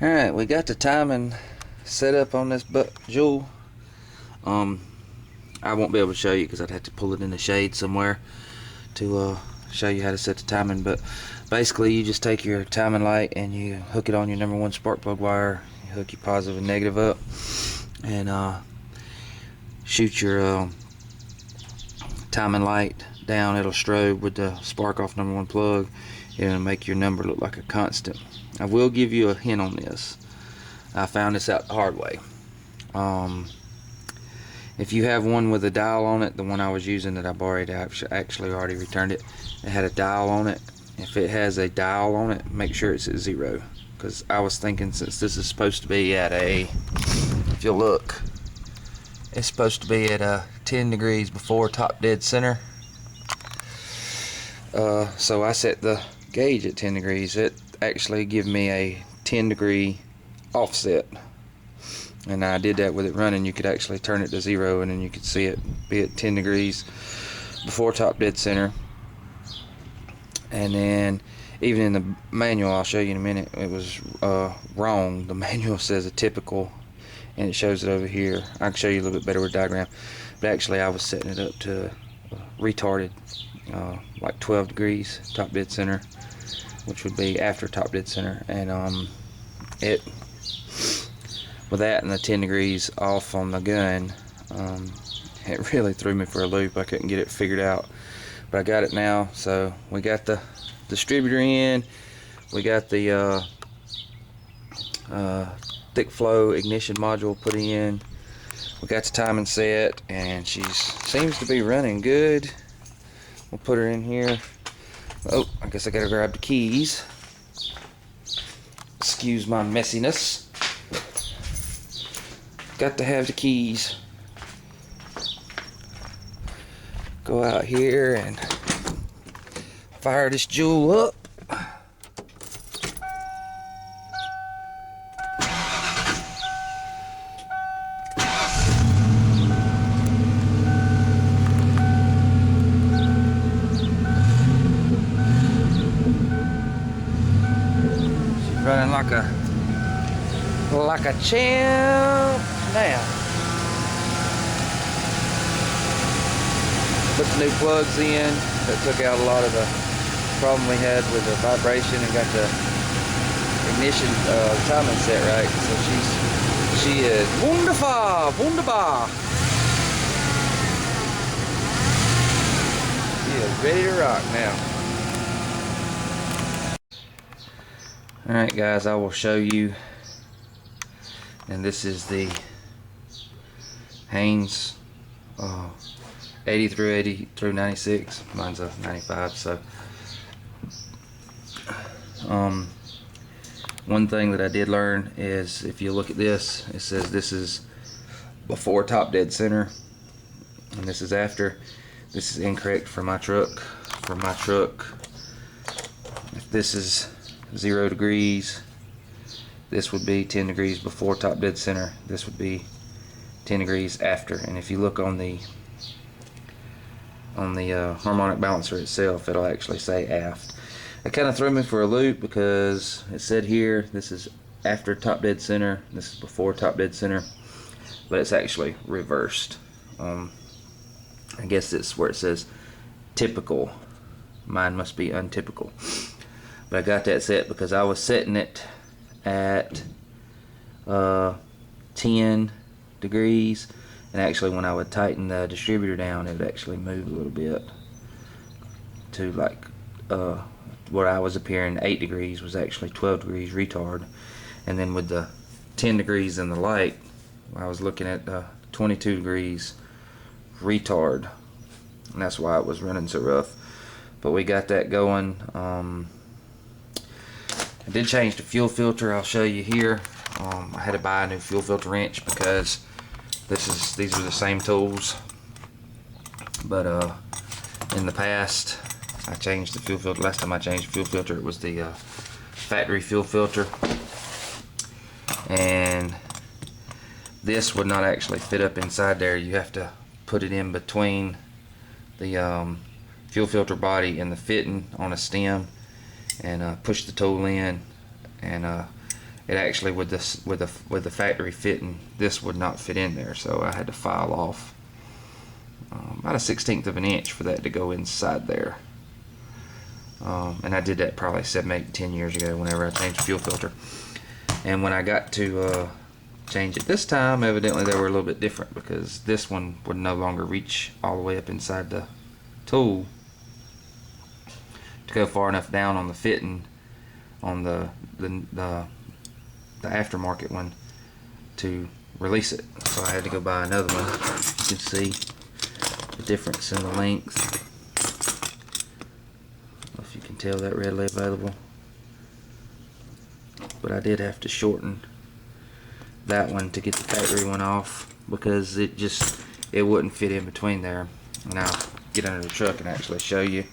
Alright, we got the timing set up on this jewel. I won't be able to show you because I'd have to pull it in the shade somewhere to show you how to set the timing, but basically you just take your timing light and you hook it on your number 1 spark plug wire. You hook your positive and negative up and shoot your timing light down. It'll strobe with the spark off number 1 plug. It'll make your number look like a constant. I will give you a hint on this. I found this out the hard way. If you have one with a dial on it, the one I was using that I borrowed, I actually already returned it. It had a dial on it. If it has a dial on it, make sure it's at 0. Because I was thinking, since this is supposed to be at a, if you look, it's supposed to be at 10 degrees before top dead center. So I set the gauge at 10 degrees. It actually give me a 10 degree offset, and I did that with it running. You could actually turn it to 0 and then you could see it be at 10 degrees before top dead center. And then even in the manual, I'll show you in a minute, it was wrong. The manual says a typical and it shows it over here. I can show you a little bit better with a diagram, but actually I was setting it up to retarded like 12 degrees top dead center, which would be after top dead center. And it, with that and the 10 degrees off on the gun, it really threw me for a loop. I couldn't get it figured out, but I got it now. So we got the distributor in, we got the thick flow ignition module put in, we got the timing set, and she seems to be running good. We'll put her in here. Oh, I guess I gotta grab the keys. Excuse my messiness. Got to have the keys. Go out here and fire this jewel up. Running like a champ now. Put the new plugs in. That took out a lot of the problem we had with the vibration, and got the ignition timing set right. So she is wunderbar, wunderbar. She is ready to rock now. Alright guys, I will show you, and this is the Haynes 80 through 96. Mine's a 95. So one thing that I did learn is, if you look at this, it says this is before top dead center and this is after. This is incorrect for my truck. If this is 0 degrees, this would be 10 degrees before top dead center. This would be 10 degrees after. And if you look on the harmonic balancer itself, it'll actually say aft. It kind of threw me for a loop because it said here this is after top dead center, this is before top dead center, but it's actually reversed. I guess it's where it says typical. Mine must be untypical. But I got that set because I was setting it at 10 degrees, and actually when I would tighten the distributor down, it would actually move a little bit to like where I was appearing 8 degrees was actually 12 degrees retard. And then with the 10 degrees in the light, I was looking at 22 degrees retard, and that's why it was running so rough. But we got that going. I did change the fuel filter. I'll show you here. I had to buy a new fuel filter wrench because these are the same tools, but in the past I changed the fuel filter. Last time I changed the fuel filter, it was the factory fuel filter, and this would not actually fit up inside there. You have to put it in between the fuel filter body and the fitting on a stem, and push the tool in, and it actually with the factory fitting, this would not fit in there, so I had to file off about a 1/16 of an inch for that to go inside there. And I did that probably 7, 8, 10 years ago whenever I changed the fuel filter. And when I got to change it this time, evidently they were a little bit different, because this one would no longer reach all the way up inside the tool to go far enough down on the fitting on the aftermarket one to release it. So I had to go buy another one. You can see the difference in the length. I don't know if you can tell that readily available, but I did have to shorten that one to get the factory one off, because it wouldn't fit in between there. And I'll get under the truck and actually show you.